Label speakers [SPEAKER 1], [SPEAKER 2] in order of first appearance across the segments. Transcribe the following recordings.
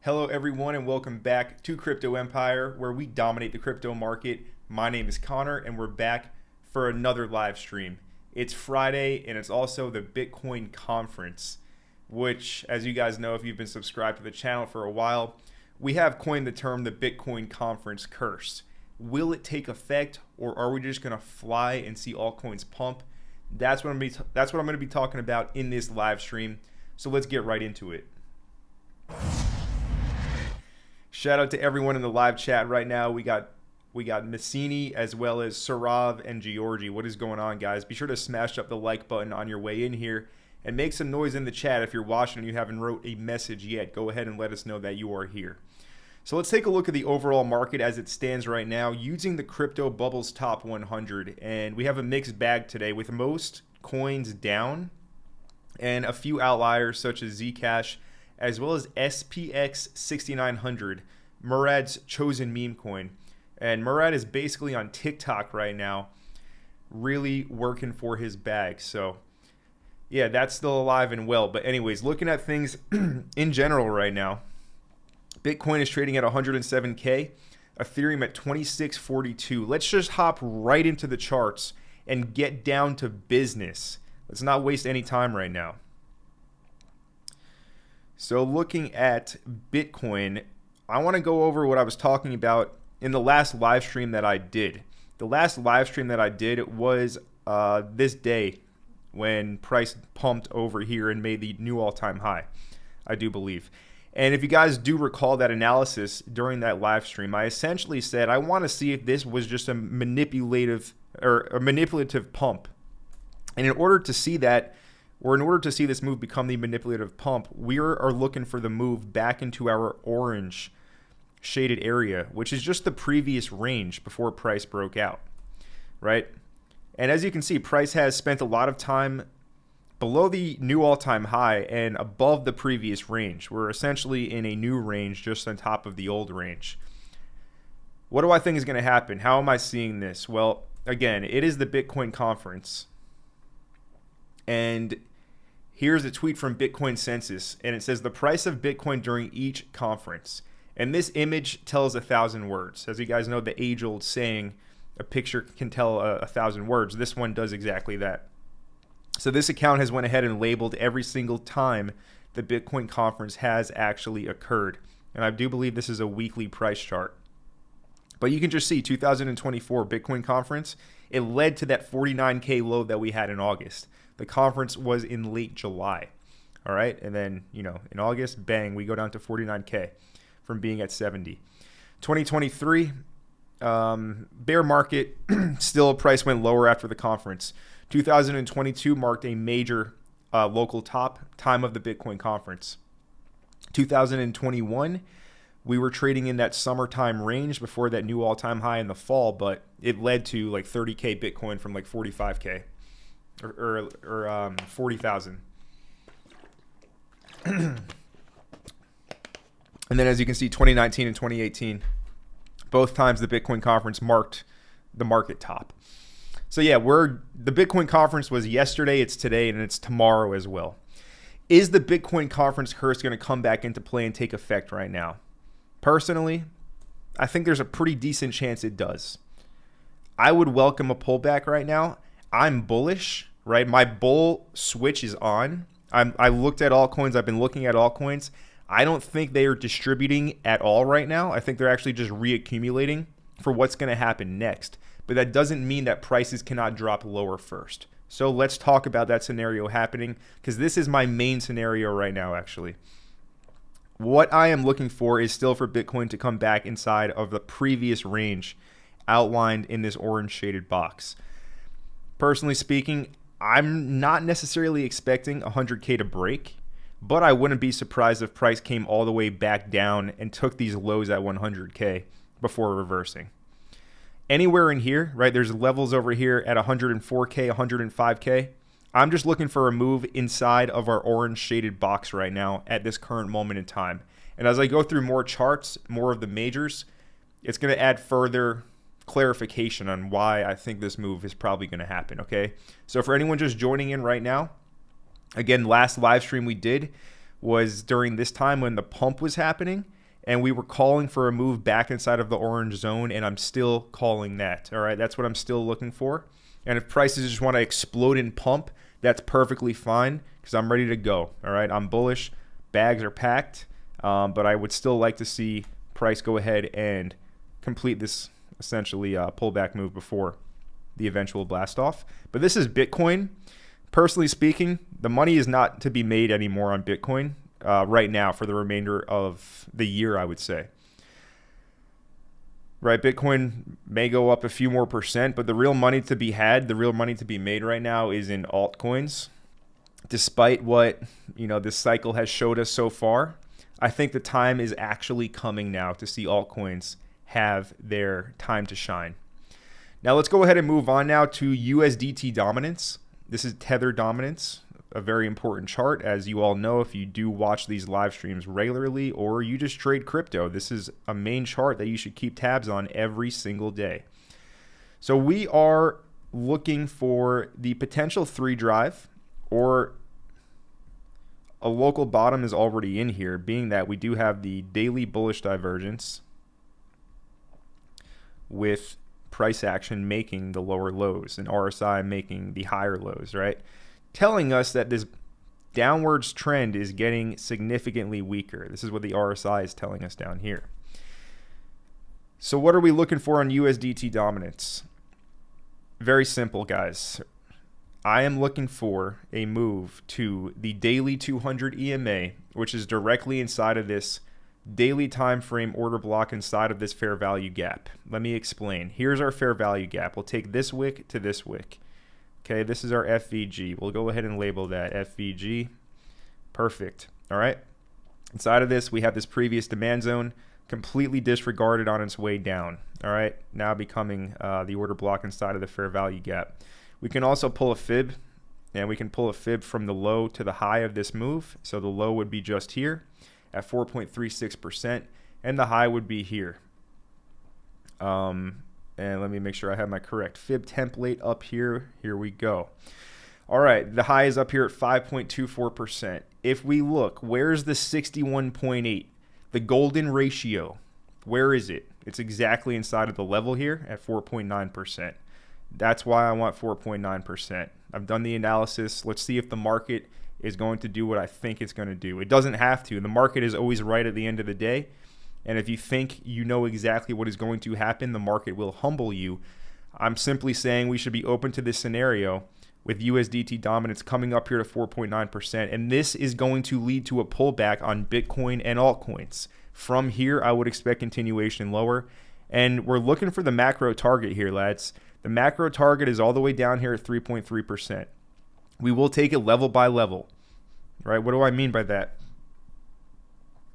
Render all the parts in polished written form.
[SPEAKER 1] Hello everyone and welcome back to Crypto Empire, where we dominate the crypto market. My name is Connor and we're back for another live stream. It's Friday and it's also the Bitcoin conference, which, as you guys know if you've been subscribed to the channel for a while, we have coined the term the Bitcoin conference curse. Will it take effect, or are we just going to fly and see altcoins pump? That's what I'm going to be talking about in this live stream. So let's get right into it. Shout out to everyone in the live chat right now. We got Messini as well as Sarav and Georgie. What is going on, guys? Be sure to smash up the like button on your way in here and make some noise in the chat. If you're watching and you haven't wrote a message yet, go ahead and let us know that you are here. So let's take a look at the overall market as it stands right now using the Crypto Bubbles Top 100. And we have a mixed bag today with most coins down and a few outliers such as Zcash, as well as SPX 6900, Murad's chosen meme coin. And Murad is basically on TikTok right now, really working for his bag. So yeah, that's still alive and well. But anyways, looking at things in general right now, Bitcoin is trading at 107K, Ethereum at 2642. Let's just hop right into the charts and get down to business. Let's not waste any time right now. So looking at Bitcoin, I want to go over what I was talking about in the last live stream that I did. The last live stream that I did was this day when price pumped over here and made the new all-time high, I do believe. And if you guys do recall that analysis during that live stream, I essentially said I want to see if this was just a manipulative pump. And in order to see that, or in order to see this move become the manipulative pump, we are looking for the move back into our orange shaded area, which is just the previous range before price broke out, right? And as you can see, price has spent a lot of time below the new all-time high and above the previous range. We're essentially in a new range just on top of the old range. What do I think is going to happen? How am I seeing this? Well, again, it is the Bitcoin conference. And here's a tweet from Bitcoin Census, and it says the price of Bitcoin during each conference. And this image tells 1,000 words. As you guys know, the age-old saying, a picture can tell 1,000 words. This one does exactly that. So this account has went ahead and labeled every single time the Bitcoin conference has actually occurred. And I do believe this is a weekly price chart. But you can just see 2024 Bitcoin conference, it led to that 49K low that we had in August. The conference was in late July. All right. And then, in August, bang, we go down to 49K from being at 70. 2023, bear market, still price went lower after the conference. 2022 marked a major local time of the Bitcoin conference. 2021, we were trading in that summertime range before that new all-time high in the fall, but it led to like 30K Bitcoin from like 45K. Or 40,000. And then as you can see, 2019 and 2018, both times the Bitcoin conference marked the market top. So yeah, the Bitcoin conference was yesterday, it's today, and it's tomorrow as well. Is the Bitcoin conference curse going to come back into play and take effect right now? Personally, I think there's a pretty decent chance it does. I would welcome a pullback right now. I'm bullish, right? My bull switch is on. I looked at altcoins. I've been looking at altcoins. I don't think they are distributing at all right now. I think they're actually just reaccumulating for what's going to happen next. But that doesn't mean that prices cannot drop lower first. So let's talk about that scenario happening, because this is my main scenario right now, actually. What I am looking for is still for Bitcoin to come back inside of the previous range outlined in this orange shaded box. Personally speaking, I'm not necessarily expecting 100K to break, but I wouldn't be surprised if price came all the way back down and took these lows at 100K before reversing. Anywhere in here, right, there's levels over here at 104K, 105K. I'm just looking for a move inside of our orange shaded box right now at this current moment in time. And as I go through more charts, more of the majors, it's going to add further clarification on why I think this move is probably going to happen, okay? So for anyone just joining in right now, again, last live stream we did, was during this time when the pump was happening, and we were calling for a move back inside of the orange zone, and I'm still calling that. All right, that's what I'm still looking for. And if prices just want to explode and pump, that's perfectly fine because I'm ready to go. All right, I'm bullish. Bags are packed, but I would still like to see price go ahead and complete this essentially pullback move before the eventual blast off. But this is Bitcoin. Personally speaking, the money is not to be made anymore on Bitcoin right now for the remainder of the year, I would say. Right, Bitcoin may go up a few more percent, but the real money to be had, the real money to be made right now is in altcoins. Despite what, this cycle has showed us so far, I think the time is actually coming now to see altcoins have their time to shine. Now let's go ahead and move on now to USDT dominance. This is Tether dominance, a very important chart. As you all know, if you do watch these live streams regularly or you just trade crypto, this is a main chart that you should keep tabs on every single day. So we are looking for the potential 3 drive, or a local bottom is already in here, being that we do have the daily bullish divergence with price action making the lower lows and RSI making the higher lows, right? Telling us that this downwards trend is getting significantly weaker. This is what the RSI is telling us down here. So what are we looking for on USDT dominance? Very simple, guys. I am looking for a move to the daily 200 EMA, which is directly inside of this daily time frame order block inside of this fair value gap. Let me explain. Here's our fair value gap. We'll take this wick to this wick. Okay, this is our FVG. We'll go ahead and label that FVG. Perfect. All right. Inside of this, we have this previous demand zone completely disregarded on its way down. All right, now becoming the order block inside of the fair value gap. We can also pull a fib, and we can pull a fib from the low to the high of this move. So the low would be just here at 4.36%, and the high would be here. And let me make sure I have my correct fib template up here. Here we go. All right, the high is up here at 5.24%. If we look, where's the 61.8? The golden ratio, where is it? It's exactly inside of the level here at 4.9%. That's why I want 4.9%. I've done the analysis. Let's see if the market is going to do what I think it's going to do. It doesn't have to. The market is always right at the end of the day. And if you think you know exactly what is going to happen, the market will humble you. I'm simply saying we should be open to this scenario with USDT dominance coming up here to 4.9%. And this is going to lead to a pullback on Bitcoin and altcoins. From here, I would expect continuation lower. And we're looking for the macro target here, lads. The macro target is all the way down here at 3.3%. We will take it level by level, right? What do I mean by that?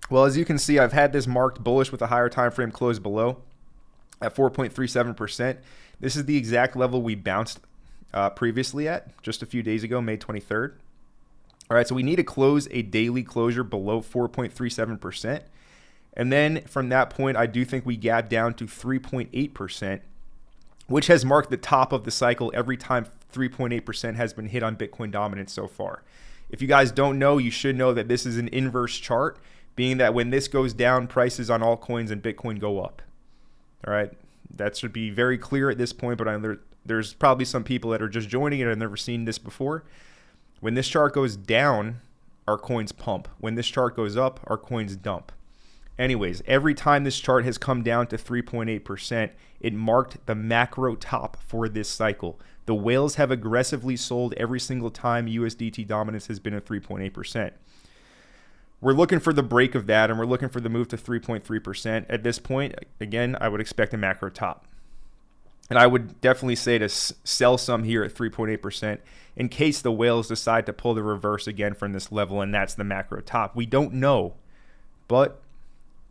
[SPEAKER 1] Well, as you can see, I've had this marked bullish with a higher time frame close below at 4.37%. This is the exact level we bounced previously at just a few days ago, May 23rd. All right, so we need to close a daily closure below 4.37%. And then from that point, I do think we gap down to 3.8%, which has marked the top of the cycle every time 3.8% has been hit on Bitcoin dominance so far. If you guys don't know, you should know that this is an inverse chart, being that when this goes down, prices on altcoins and Bitcoin go up. All right, that should be very clear at this point, but there's probably some people that are just joining it and have never seen this before. When this chart goes down, our coins pump. When this chart goes up, our coins dump. Anyways, every time this chart has come down to 3.8%, it marked the macro top for this cycle. The whales have aggressively sold every single time USDT dominance has been at 3.8%. We're looking for the break of that, and we're looking for the move to 3.3%. At this point, again, I would expect a macro top. And I would definitely say to sell some here at 3.8% in case the whales decide to pull the reverse again from this level, and that's the macro top. We don't know, but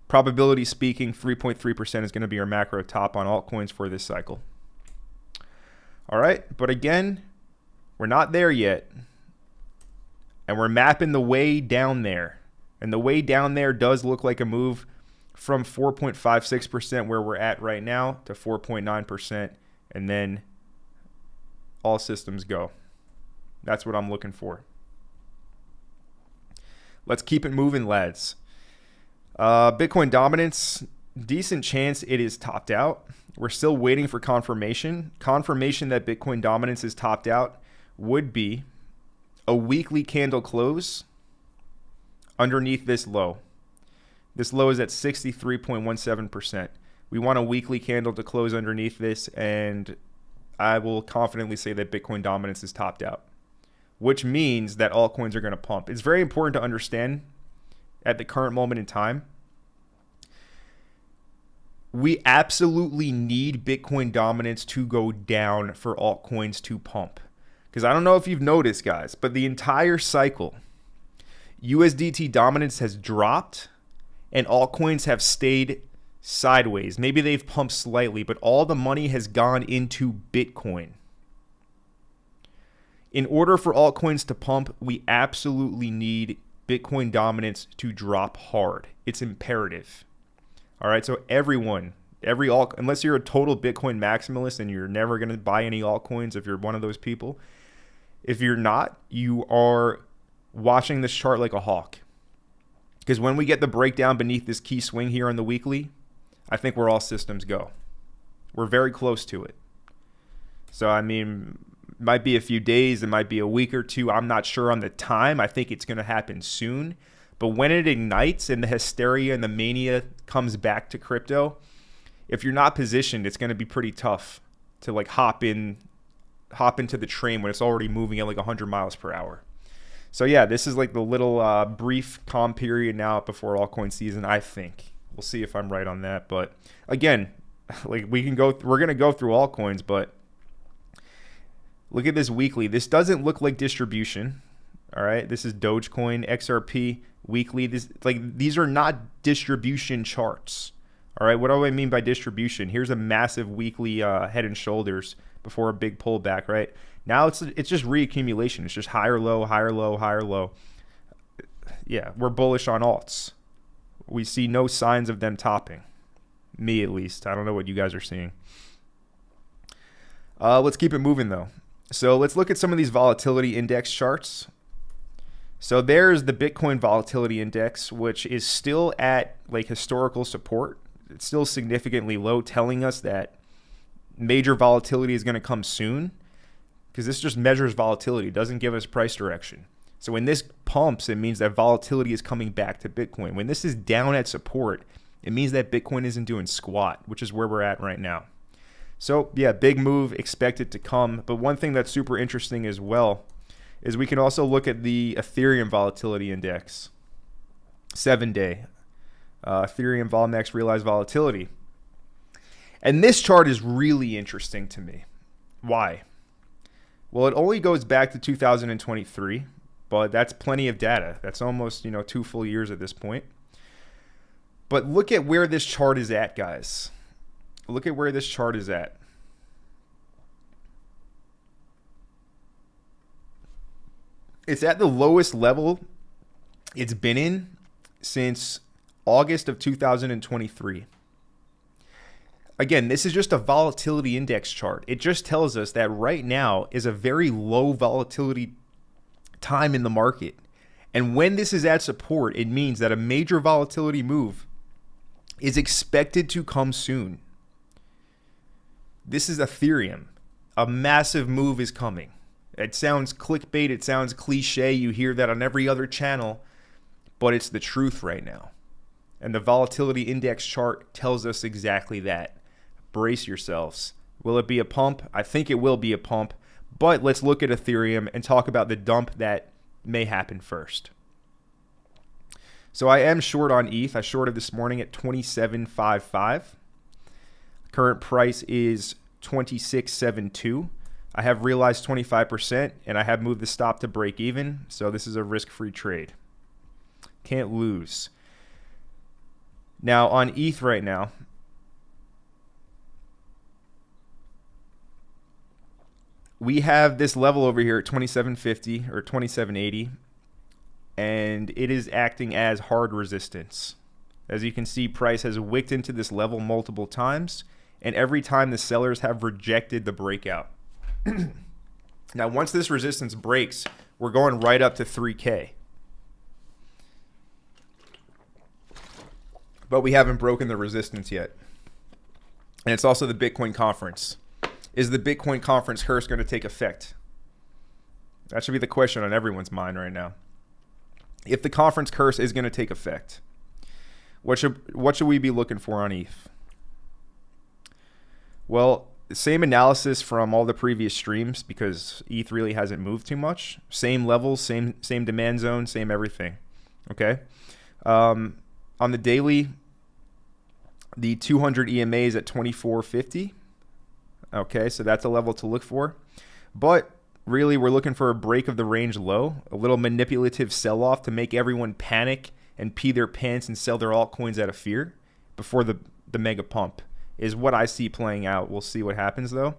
[SPEAKER 1] probability speaking, 3.3% is going to be our macro top on altcoins for this cycle. All right, but again, we're not there yet, and we're mapping the way down there. And the way down there does look like a move from 4.56% where we're at right now to 4.9%, and then all systems go. That's what I'm looking for. Let's keep it moving, lads. Bitcoin dominance, decent chance it is topped out. We're still waiting for confirmation. Confirmation that Bitcoin dominance is topped out would be a weekly candle close underneath this low. This low is at 63.17%. We want a weekly candle to close underneath this, and I will confidently say that Bitcoin dominance is topped out, which means that altcoins are going to pump. It's very important to understand at the current moment in time, we absolutely need Bitcoin dominance to go down for altcoins to pump. Because I don't know if you've noticed, guys, but the entire cycle, USDT dominance has dropped and altcoins have stayed sideways. Maybe they've pumped slightly, but all the money has gone into Bitcoin. In order for altcoins to pump, we absolutely need Bitcoin dominance to drop hard. It's imperative. All right, so unless you're a total Bitcoin maximalist and you're never going to buy any altcoins, if you're one of those people, if you're not, you are watching this chart like a hawk. Because when we get the breakdown beneath this key swing here on the weekly, I think we're all systems go. We're very close to it. So, I mean, it might be a few days, it might be a week or two. I'm not sure on the time. I think it's going to happen soon. But when it ignites and the hysteria and the mania comes back to crypto, if you're not positioned, it's going to be pretty tough to like hop into the train when it's already moving at like 100 miles per hour. So yeah, this is like the little brief calm period now before altcoin season, I think. We'll see if I'm right on that. But again, like we're going to go through altcoins, but look at this weekly. This doesn't look like distribution. All right, this is Dogecoin, XRP, weekly. These are not distribution charts. All right, what do I mean by distribution? Here's a massive weekly head and shoulders before a big pullback, right? Now it's just reaccumulation. It's just higher low, higher low, higher low. Yeah, we're bullish on alts. We see no signs of them topping. Me at least. I don't know what you guys are seeing. Let's keep it moving though. So let's look at some of these volatility index charts. So there's the Bitcoin volatility index, which is still at like historical support. It's still significantly low, telling us that major volatility is going to come soon, because this just measures volatility. It doesn't give us price direction. So when this pumps, it means that volatility is coming back to Bitcoin. When this is down at support, it means that Bitcoin isn't doing squat, which is where we're at right now. So yeah, big move expected to come. But one thing that's super interesting as well is we can also look at the Ethereum volatility index, 7-day. Ethereum Volmax realized volatility. And this chart is really interesting to me. Why? Well, it only goes back to 2023, but that's plenty of data. That's almost, 2 full years at this point. But look at where this chart is at, guys. Look at where this chart is at. It's at the lowest level it's been in since August of 2023. Again, this is just a volatility index chart. It just tells us that right now is a very low volatility time in the market. And when this is at support, it means that a major volatility move is expected to come soon. This is Ethereum. A massive move is coming. It sounds clickbait, it sounds cliche, you hear that on every other channel, but it's the truth right now. And the volatility index chart tells us exactly that. Brace yourselves. Will it be a pump? I think it will be a pump, but let's look at Ethereum and talk about the dump that may happen first. So I am short on ETH. I shorted this morning at 27.55. Current price is 26.72. I have realized 25% and I have moved the stop to break even. So this is a risk-free trade. Can't lose. Now on ETH right now, we have this level over here at 27.50 or 27.80, and it is acting as hard resistance. As you can see, price has wicked into this level multiple times, and every time the sellers have rejected the breakout. Now, once this resistance breaks, we're going right up to 3K. but we haven't broken the resistance yet. And it's also the Bitcoin conference. Is the Bitcoin conference curse going to take effect? That should be the question on everyone's mind right now. If the conference curse is going to take effect, what should we be looking for on ETH? Well, the same analysis from all the previous streams, because ETH really hasn't moved too much. Same levels, same demand zone, same everything. Okay. On the daily, the 200 EMA is at 24.50. Okay, so that's a level to look for. But really, we're looking for a break of the range low, a little manipulative sell-off to make everyone panic and pee their pants and sell their altcoins out of fear before the mega pump is what I see playing out. We'll see what happens, though.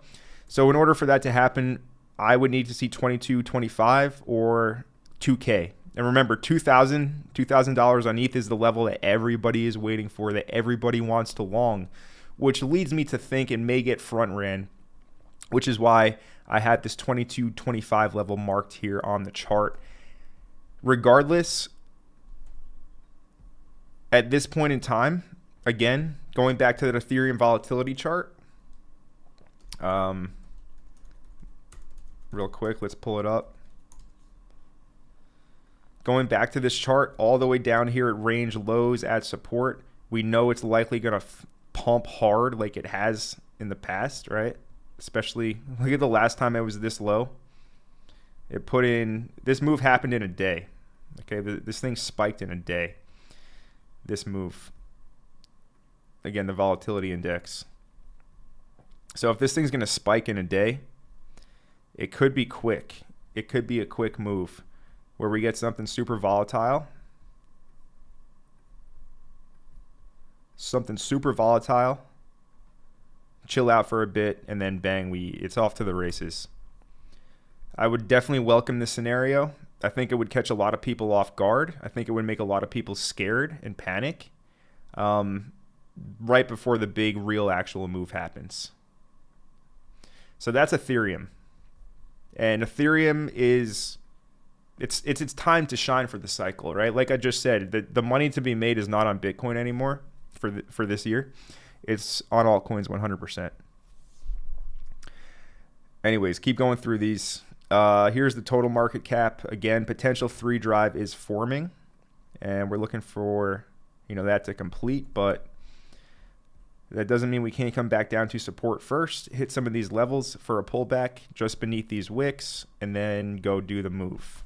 [SPEAKER 1] So in order for that to happen, I would need to see 22.25 or 2K. And remember, $2,000 on ETH is the level that everybody is waiting for, that everybody wants to long, which leads me to think it may get front ran, which is why I had this 22.25 level marked here on the chart. Regardless, at this point in time, again, going back to the Ethereum volatility chart, real quick, let's pull it up. Going back to this chart, all the way down here at range lows at support, we know it's likely going to pump hard like it has in the past, right? Especially, look at the last time it was this low. This move happened in a day. Okay, this thing spiked in a day. This move. Again, the volatility index. So if this thing's going to spike in a day, it could be quick. It could be a quick move where we get something super volatile. Something super volatile. Chill out for a bit, and then bang, it's off to the races. I would definitely welcome this scenario. I think it would catch a lot of people off guard. I think it would make a lot of people scared and panic right before the big, real, actual move happens. So that's Ethereum. And Ethereum is... It's time to shine for the cycle, right? Like I just said, the money to be made is not on Bitcoin anymore for this year. It's on altcoins 100%. Anyways, keep going through these. Here's the total market cap. Again, potential 3 drive is forming, and we're looking for that to complete, but that doesn't mean we can't come back down to support first, hit some of these levels for a pullback just beneath these wicks, and then go do the move.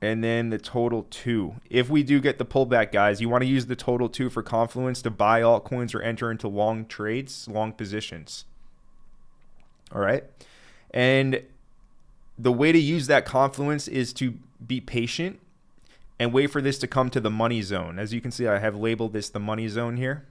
[SPEAKER 1] And then the total 2. If we do get the pullback, guys, you want to use the total 2 for confluence to buy altcoins or enter into long trades, long positions. All right. And the way to use that confluence is to be patient and wait for this to come to the money zone. As you can see, I have labeled this the money zone here.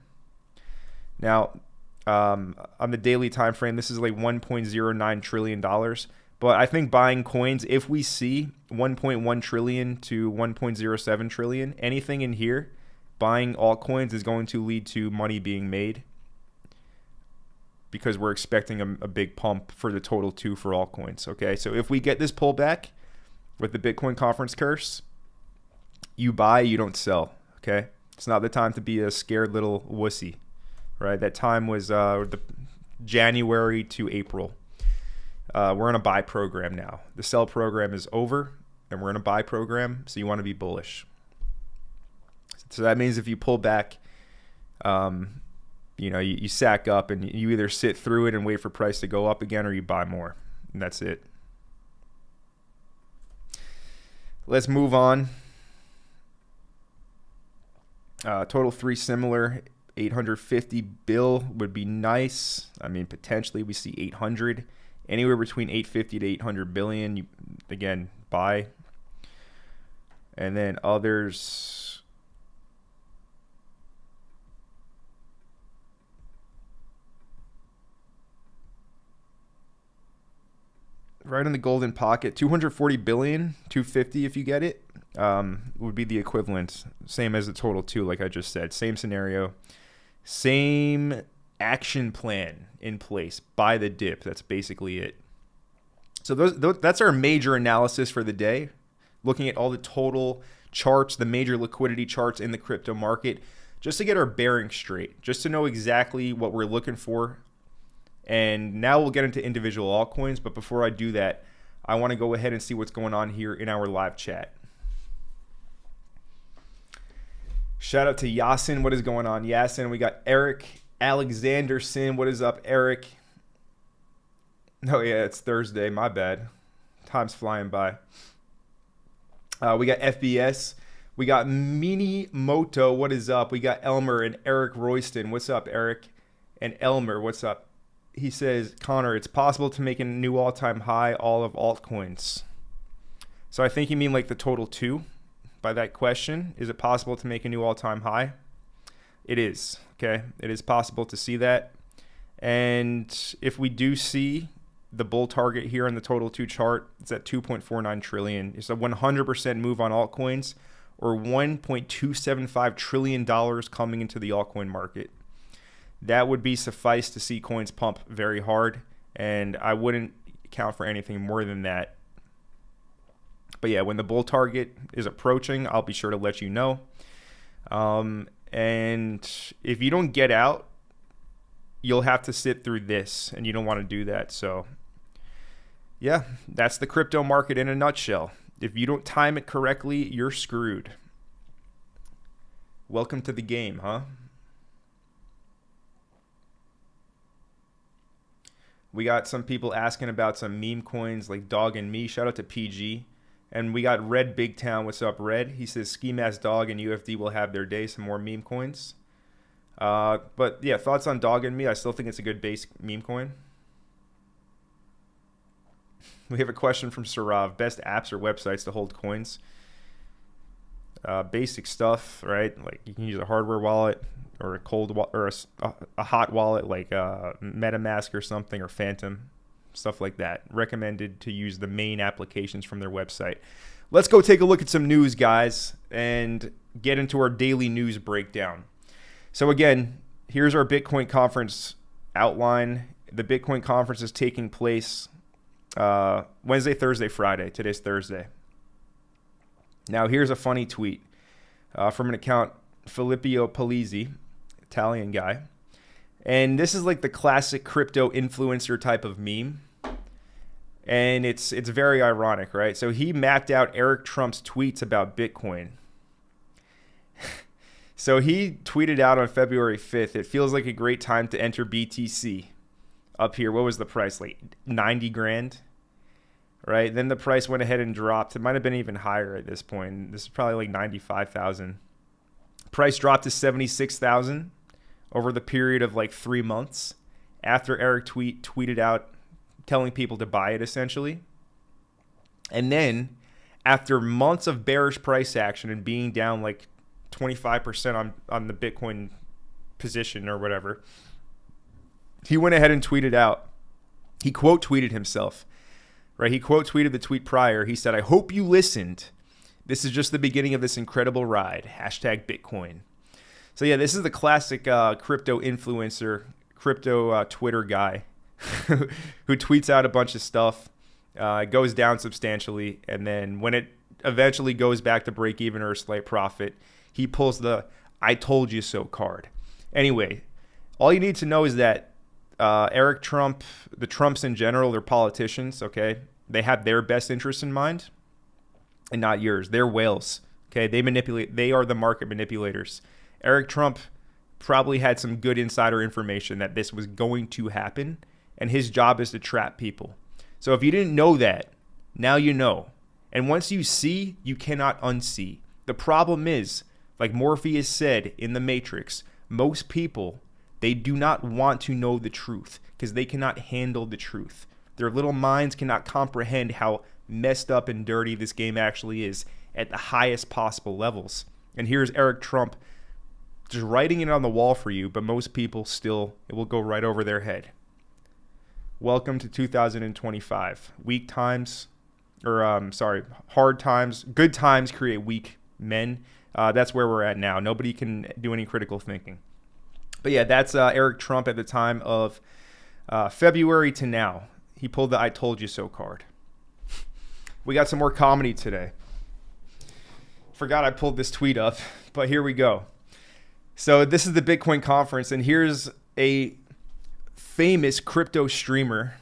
[SPEAKER 1] Now, on the daily time frame, this is like $1.09 trillion. But I think buying coins, if we see 1.1 trillion to 1.07 trillion, anything in here, buying altcoins is going to lead to money being made because we're expecting a big pump for the total 2 for altcoins. Okay, so if we get this pullback with the Bitcoin conference curse, you buy, you don't sell. Okay, it's not the time to be a scared little wussy, right? That time was the January to April. We're in a buy program now. The sell program is over, and we're in a buy program, so you want to be bullish. So that means if you pull back, you sack up, and you either sit through it and wait for price to go up again, or you buy more, and that's it. Let's move on. Total 3 similar. 850 bill would be nice. I mean, potentially we see 800. Anywhere between 850 to 800 billion, you, again, buy. And then others, right in the golden pocket, 240 billion, 250 if you get it, would be the equivalent. Same as the total 2, like I just said. Same scenario, same action plan in place. Buy the dip. That's basically it. So that's our major analysis for the day, looking at all the total charts, the major liquidity charts in the crypto market, just to get our bearings straight, just to know exactly what we're looking for. And now we'll get into individual altcoins. But before I do that, I want to go ahead and see what's going on here in our live chat. Shout out to Yasin. What is going on, Yasin? We got Eric Alexanderson. What is up, Eric? Oh, yeah, it's Thursday. My bad. Time's flying by. We got FBS. We got Mini Moto. What is up? We got Elmer and Eric Royston. What's up, Eric? And Elmer, what's up? He says, Connor, it's possible to make a new all-time high all of altcoins. So I think you mean like the total two by that question. Is it possible to make a new all-time high? It is. Okay. It is possible to see that. And if we do see the bull target here on the total two chart, it's at 2.49 trillion. It's a 100% move on altcoins, or $1.275 trillion coming into the altcoin market. That would be suffice to see coins pump very hard, and I wouldn't count for anything more than that. But yeah, when the bull target is approaching, I'll be sure to let you know. And if you don't get out, you'll have to sit through this, and you don't want to do that. So yeah, that's the crypto market in a nutshell. If you don't time it correctly, you're screwed. Welcome to the game, huh? We got some people asking about some meme coins like Dog and Me. Shout out to PG. And we got Red Big Town. What's up, Red? He says Ski Mask Dog and UFD will have their day. Some more meme coins. But yeah, thoughts on Dog and Me? I still think it's a good base meme coin. We have a question from Sarav. Best apps or websites to hold coins? Basic stuff, right? Like you can use a hardware wallet or a cold or a hot wallet like MetaMask or something, or Phantom, stuff like that. Recommended to use the main applications from their website. Let's go take a look at some news, guys, and get into our daily news breakdown. So again, here's our Bitcoin conference outline. The Bitcoin conference is taking place Wednesday, Thursday, Friday. Today's Thursday. Now, here's a funny tweet from an account, Filippo Polizzi, Italian guy. And this is like the classic crypto influencer type of meme. And it's very ironic, right? So he mapped out Eric Trump's tweets about Bitcoin. So he tweeted out on February 5th, it feels like a great time to enter BTC. Up here, what was the price? Like 90 grand, right? Then the price went ahead and dropped. It might have been even higher at this point. This is probably like 95,000. Price dropped to 76,000 over the period of like 3 months after Eric tweeted out telling people to buy it, essentially. And then after months of bearish price action and being down like 25% on the Bitcoin position or whatever, he went ahead and tweeted out. He quote tweeted himself, right? He quote tweeted the tweet prior. He said, "I hope you listened. This is just the beginning of this incredible ride. Hashtag Bitcoin." So yeah, this is the classic crypto influencer, crypto Twitter guy who tweets out a bunch of stuff, goes down substantially, and then when it eventually goes back to break even or a slight profit, he pulls the "I told you so" card. Anyway, all you need to know is that Eric Trump, the Trumps in general, they're politicians, okay? They have their best interests in mind and not yours. They're whales, okay? They are the market manipulators. Eric Trump probably had some good insider information that this was going to happen, and his job is to trap people. So if you didn't know that, now you know. And once you see, you cannot unsee. The problem is, like Morpheus said in The Matrix, most people, they do not want to know the truth because they cannot handle the truth. Their little minds cannot comprehend how messed up and dirty this game actually is at the highest possible levels. And here's Eric Trump just writing it on the wall for you, but most people still, it will go right over their head. Welcome to 2025. Hard times, good times create weak men. That's where we're at now. Nobody can do any critical thinking. But yeah, that's Eric Trump at the time of February to now. He pulled the "I told you so" card. We got some more comedy today. Forgot I pulled this tweet up, but here we go. So this is the Bitcoin conference, and here's a famous crypto streamer.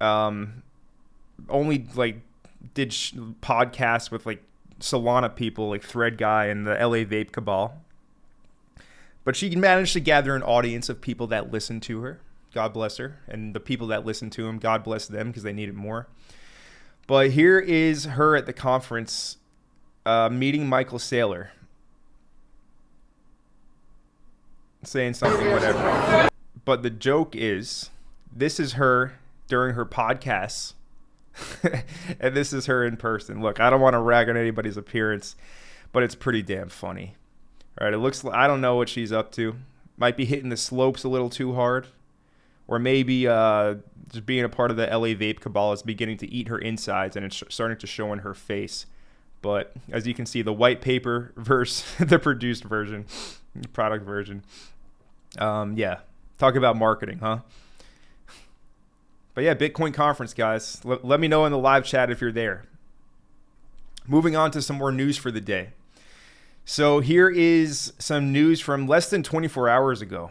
[SPEAKER 1] Only like did podcasts with like Solana people, like Thread Guy and the LA Vape Cabal. But she managed to gather an audience of people that listen to her. God bless her. And the people that listen to him, God bless them because they need it more. But here is her at the conference meeting Michael Saylor. Saying something, whatever. But the joke is, this is her during her podcasts. And this is her in person. Look, I don't want to rag on anybody's appearance, but it's pretty damn funny. All right, it looks like, I don't know what she's up to. Might be hitting the slopes a little too hard. Or maybe just being a part of the LA Vape Cabal is beginning to eat her insides, and it's starting to show in her face. But as you can see, the white paper versus the produced version, product version. Yeah, talk about marketing, huh? But yeah, Bitcoin conference, guys. Let me know in the live chat if you're there. Moving on to some more news for the day. So here is some news from less than 24 hours ago.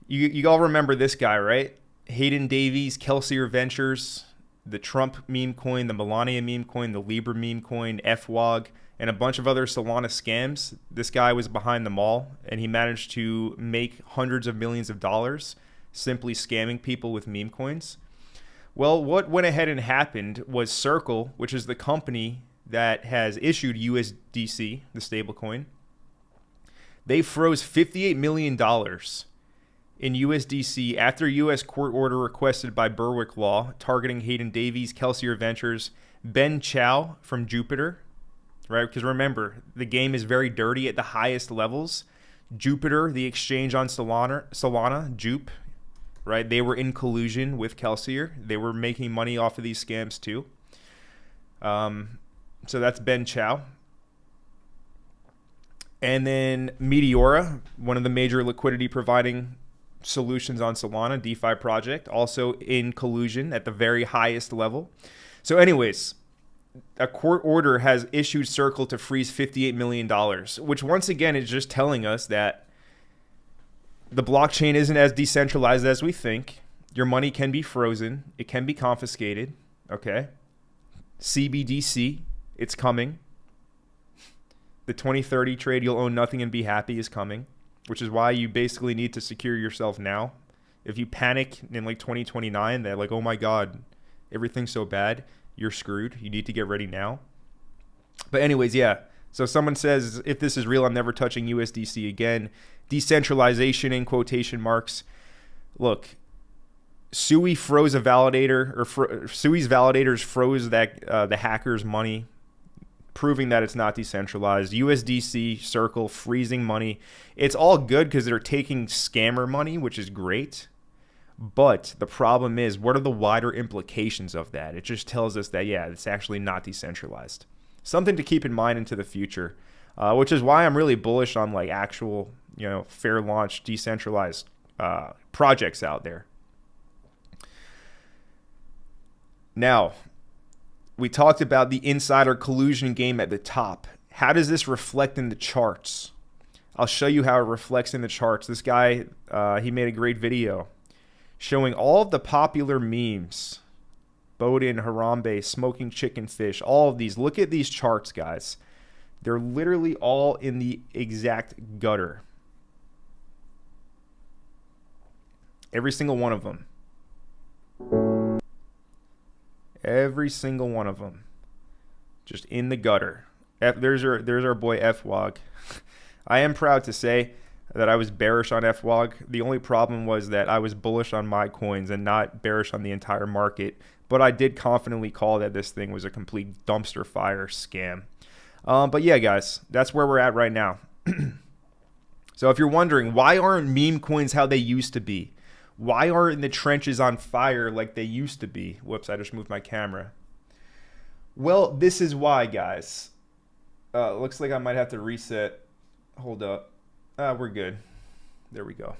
[SPEAKER 1] You all remember this guy, right? Hayden Davies, Kelsier Ventures, the Trump meme coin, the Melania meme coin, the Libra meme coin, FWOG, and a bunch of other Solana scams. This guy was behind them all, and he managed to make hundreds of millions of dollars simply scamming people with meme coins. Well, what went ahead and happened was Circle, which is the company that has issued USDC, the stablecoin. They froze $58 million in USDC after U.S. court order requested by Berwick Law targeting Hayden Davies, Kelsier Ventures, Ben Chow from Jupiter, right? Because remember, the game is very dirty at the highest levels. Jupiter, the exchange on Solana, Jupe, right? They were in collusion with Kelsier. They were making money off of these scams too. So that's Ben Chow. And then Meteora, one of the major liquidity providing solutions on Solana, DeFi project, also in collusion at the very highest level. So anyways, a court order has issued Circle to freeze $58 million, which once again is just telling us that the blockchain isn't as decentralized as we think. Your money can be frozen. It can be confiscated. Okay. CBDC, it's coming. The 2030 trade, you'll own nothing and be happy, is coming, which is why you basically need to secure yourself now. If you panic in like 2029 that like, oh my God, everything's so bad, you're screwed. You need to get ready now. But anyways, yeah. So someone says, if this is real, I'm never touching USDC again. Decentralization in quotation marks. Look, Sui froze a validator, or Sui's validators froze that the hackers' money, proving that it's not decentralized. USDC, Circle, freezing money. It's all good because they're taking scammer money, which is great. But the problem is, what are the wider implications of that? It just tells us that, yeah, it's actually not decentralized. Something to keep in mind into the future, which is why I'm really bullish on like actual, fair launch, decentralized projects out there. Now, we talked about the insider collusion game at the top. How does this reflect in the charts? I'll show you how it reflects in the charts. This guy, he made a great video showing all of the popular memes. Bodin, Harambe, smoking chicken fish, all of these. Look at these charts, guys. They're literally all in the exact gutter. Every single one of them. Every single one of them. Just in the gutter. There's our boy FWOG. I am proud to say that I was bearish on FWOG. The only problem was that I was bullish on my coins and not bearish on the entire market. But I did confidently call that this thing was a complete dumpster fire scam. But yeah, guys, that's where we're at right now. So if you're wondering, why aren't meme coins how they used to be? Why aren't the trenches on fire like they used to be? Whoops, I just moved my camera. Well, this is why, guys. Looks like I might have to reset. Hold up. We're good. There we go.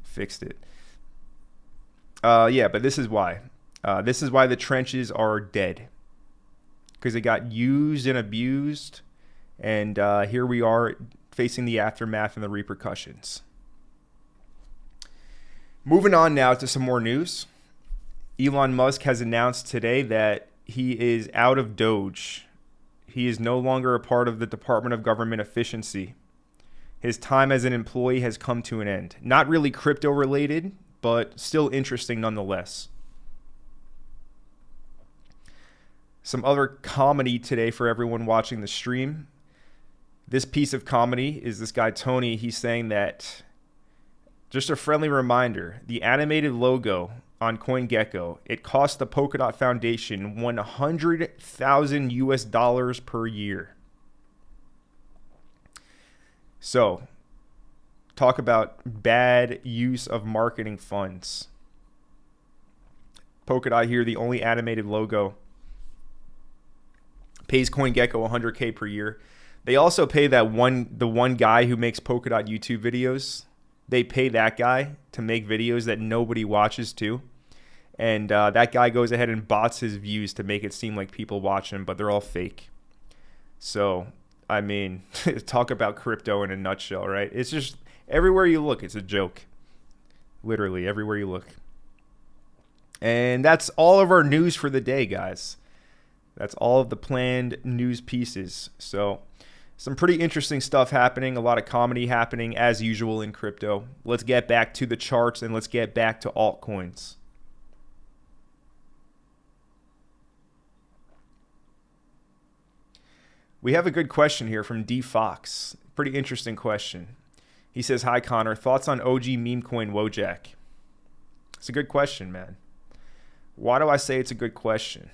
[SPEAKER 1] Fixed it. Yeah, but this is why. This is why the trenches are dead. because it got used and abused. And here we are facing the aftermath and the repercussions. Moving on now to some more news. Elon Musk has announced today that he is out of Doge. He is no longer a part of the Department of Government Efficiency. His time as an employee has come to an end. Not really crypto related, but still interesting nonetheless. Some other comedy today for everyone watching the stream. This piece of comedy is this guy, Tony. He's saying that, just a friendly reminder, the animated logo on CoinGecko, it cost the Polkadot Foundation $100,000 US per year. So, talk about bad use of marketing funds. Polkadot here, the only animated logo, pays CoinGecko $100K per year. They also pay the one guy who makes Polkadot YouTube videos. They pay that guy to make videos that nobody watches too. And that guy goes ahead and bots his views to make it seem like people watch him, but they're all fake. So, I mean, talk about crypto in a nutshell, right? It's just everywhere you look, it's a joke. Literally, everywhere you look. And that's all of our news for the day, guys. That's all of the planned news pieces. So, some pretty interesting stuff happening, a lot of comedy happening as usual in crypto. Let's get back to the charts and let's get back to altcoins. We have a good question here from D Fox. Pretty interesting question. He says, "Hi Connor, thoughts on OG meme coin Wojak?" It's a good question, man. Why do I say it's a good question?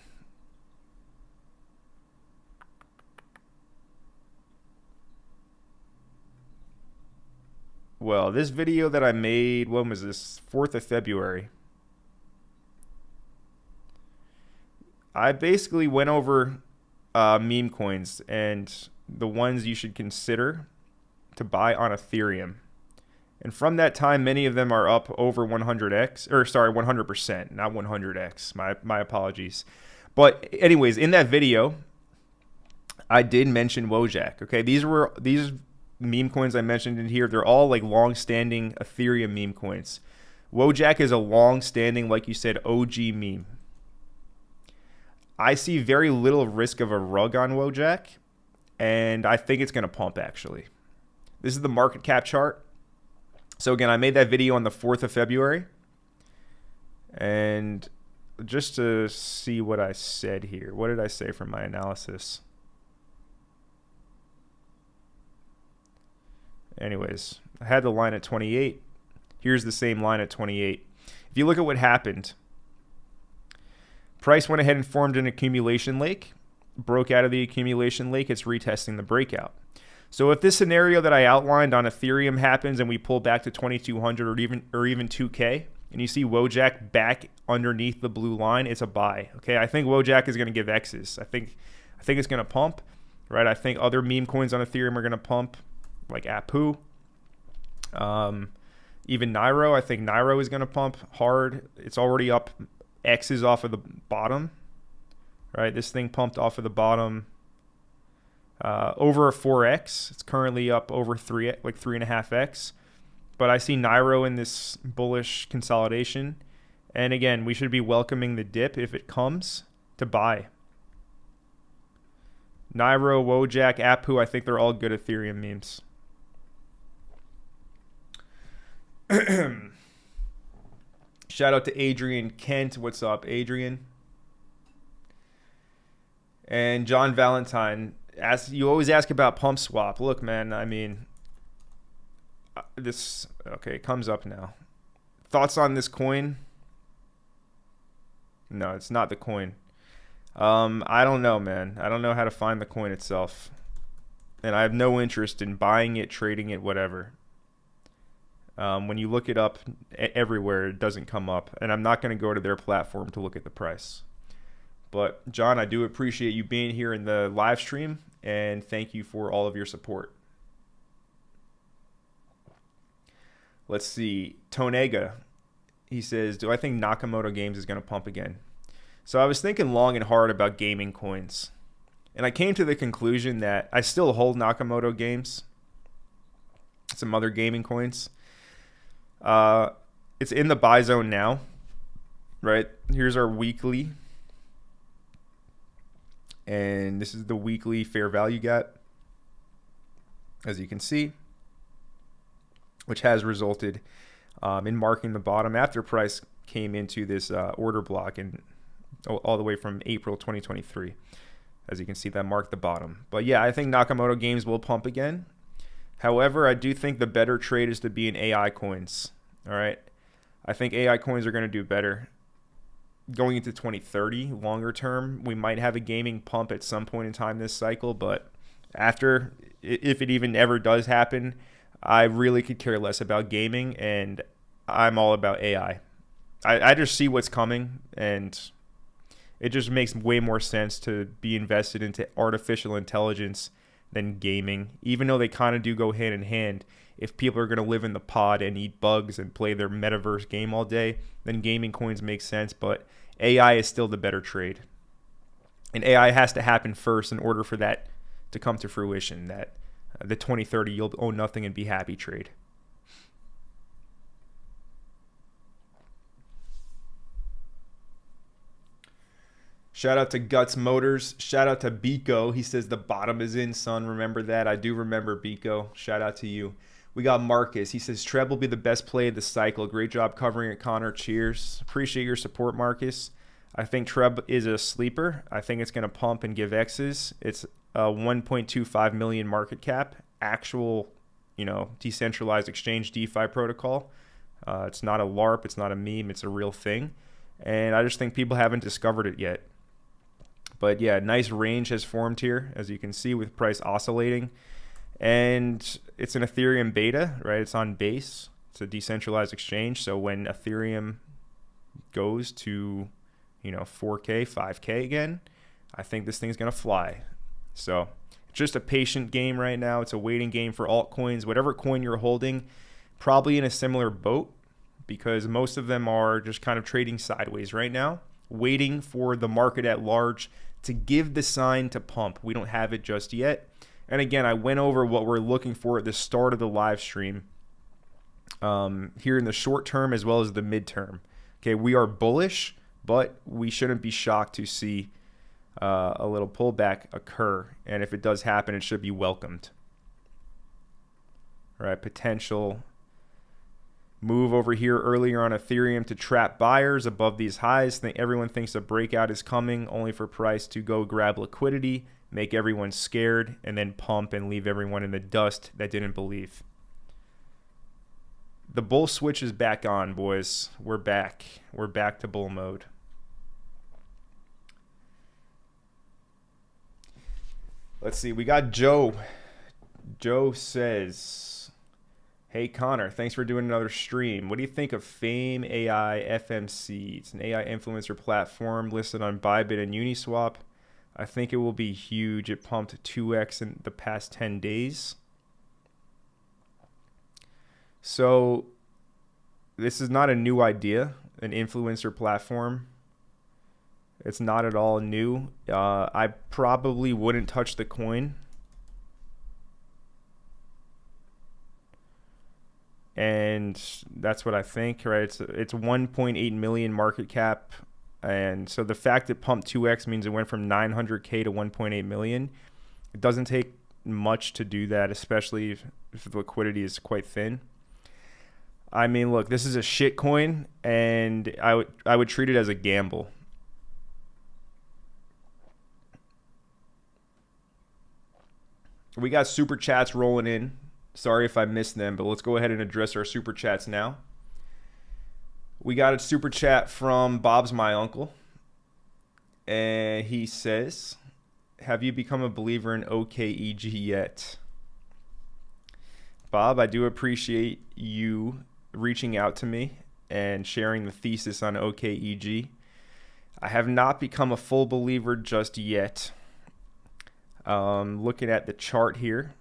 [SPEAKER 1] Well, this video that I made, when was this? 4th of February. I basically went over meme coins and the ones you should consider to buy on Ethereum. And from that time, many of them are up over 100x, or sorry, 100%, not 100x. My apologies. But anyways, in that video, I did mention Wojak. Okay, these meme coins I mentioned in here, they're all like long-standing Ethereum meme coins. Wojak is a long-standing, like you said, OG meme. I see very little risk of a rug on Wojak, and I think it's going to pump, actually. This is the market cap chart. So again, I made that video on the 4th of February. And just to see what I said here, what did I say from my analysis? Anyways, I had the line at 28. Here's the same line at 28. If you look at what happened, price went ahead and formed an accumulation lake, broke out of the accumulation lake. It's retesting the breakout. So if this scenario that I outlined on Ethereum happens and we pull back to 2,200 or even 2K, and you see Wojak back underneath the blue line, it's a buy. Okay, I think Wojak is going to give X's. I think it's going to pump, right? I think other meme coins on Ethereum are going to pump, like Apu. Even Nairo, I think Nairo is going to pump hard. It's already up X's off of the bottom, right? This thing pumped off of the bottom over a 4x. It's currently up over 3.5x. But I see Nairo in this bullish consolidation. And again, we should be welcoming the dip if it comes to buy. Nairo, Wojak, Apu, I think they're all good Ethereum memes. Shout out to Adrian Kent. What's up, Adrian? And John Valentine. You always ask about pump swap. Look, man, I mean, it comes up now. Thoughts on this coin? No, it's not the coin. I don't know, man. I don't know how to find the coin itself. And I have no interest in buying it, trading it, whatever. When you look it up everywhere, it doesn't come up. And I'm not going to go to their platform to look at the price. But, John, I do appreciate you being here in the live stream. And thank you for all of your support. Let's see. Tonega. He says, do I think Nakamoto Games is going to pump again? So I was thinking long and hard about gaming coins. And I came to the conclusion that I still hold Nakamoto games, some other gaming coins. It's in the buy zone now, right? Here's our weekly. And this is the weekly fair value gap, as you can see, which has resulted in marking the bottom after price came into this order block and all the way from April 2023. As you can see, that marked the bottom. But yeah, I think Nakamoto games will pump again. However, I do think the better trade is to be in AI coins. All right. I think AI coins are going to do better. Going into 2030, longer term, we might have a gaming pump at some point in time this cycle. But after, if it even ever does happen, I really could care less about gaming, and I'm all about AI. I just see what's coming, and it just makes way more sense to be invested into artificial intelligence than gaming, even though they kind of do go hand in hand. If people are going to live in the pod and eat bugs and play their metaverse game all day, then gaming coins make sense, but AI is still the better trade. And AI has to happen first in order for that to come to fruition, that the 2030 you'll own nothing and be happy trade. Shout out to Guts Motors. Shout out to Biko. He says the bottom is in, son. Remember that? I do remember, Biko. Shout out to you. We got Marcus. He says Treb will be the best play of the cycle. Great job covering it, Connor. Cheers. Appreciate your support, Marcus. I think Treb is a sleeper. I think it's going to pump and give X's. It's a 1.25 million market cap. Actual, decentralized exchange DeFi protocol. It's not a LARP. It's not a meme. It's a real thing. And I just think people haven't discovered it yet. But yeah, nice range has formed here, as you can see, with price oscillating. And it's an Ethereum beta, right? It's on Base. It's a decentralized exchange. So when Ethereum goes to, 4K, 5K again, I think this thing's going to fly. So it's just a patient game right now. It's a waiting game for altcoins. Whatever coin you're holding, probably in a similar boat, because most of them are just kind of trading sideways right now, waiting for the market at large to give the sign to pump. We don't have it just yet. And again, I went over what we're looking for at the start of the live stream here in the short term as well as the midterm. Okay, we are bullish, but we shouldn't be shocked to see a little pullback occur. And if it does happen, it should be welcomed. All right, potential move over here earlier on Ethereum to trap buyers above these highs. Everyone thinks a breakout is coming, only for price to go grab liquidity, make everyone scared, and then pump and leave everyone in the dust that didn't believe. The bull switch is back on, boys. We're back. We're back to bull mode. Let's see. We got Joe. Joe says, hey, Connor, thanks for doing another stream. What do you think of Fame AI FMC? It's an AI influencer platform listed on Bybit and Uniswap. I think it will be huge. It pumped 2x in the past 10 days. So this is not a new idea, an influencer platform. It's not at all new. I probably wouldn't touch the coin. And that's what I think, right? It's 1.8 million market cap. And so the fact it pumped 2x means it went from 900K to 1.8 million. It doesn't take much to do that, especially if the liquidity is quite thin. I mean, look, this is a shit coin, and I would treat it as a gamble. We got super chats rolling in. Sorry if I missed them, but let's go ahead and address our super chats now. We got a super chat from Bob's My Uncle. And he says, have you become a believer in OKEG yet? Bob, I do appreciate you reaching out to me and sharing the thesis on OKEG. I have not become a full believer just yet. Looking at the chart here,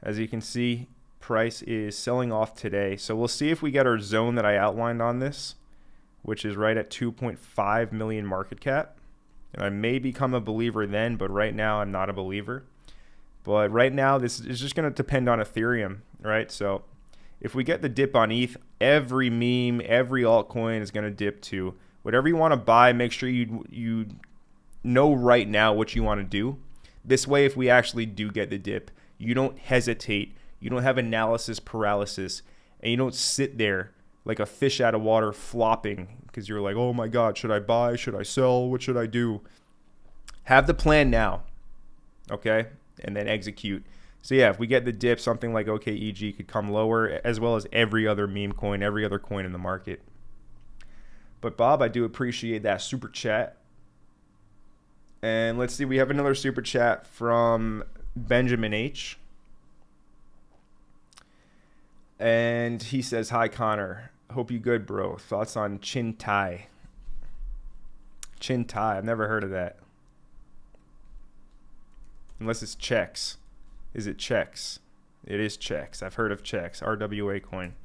[SPEAKER 1] as you can see, price is selling off today. So we'll see if we get our zone that I outlined on this, which is right at 2.5 million market cap. And I may become a believer then, but right now I'm not a believer. But right now, this is just going to depend on Ethereum, right? So if we get the dip on ETH, every meme, every altcoin is going to dip too. Whatever you want to buy, make sure you know right now what you want to do. This way, if we actually do get the dip, you don't hesitate. You don't have analysis paralysis, and you don't sit there like a fish out of water flopping because you're like, oh my God, should I buy? Should I sell? What should I do? Have the plan now, okay? And then execute. So yeah, if we get the dip, something like OKEG could come lower, as well as every other meme coin, every other coin in the market. But Bob, I do appreciate that super chat. And let's see, we have another super chat from Benjamin H. And he says, hi Connor, hope you good, bro. Thoughts on Chin Tai? Chin Tai, I've never heard of that. Unless it's checks. Is it checks? It is checks. I've heard of checks. RWA coin.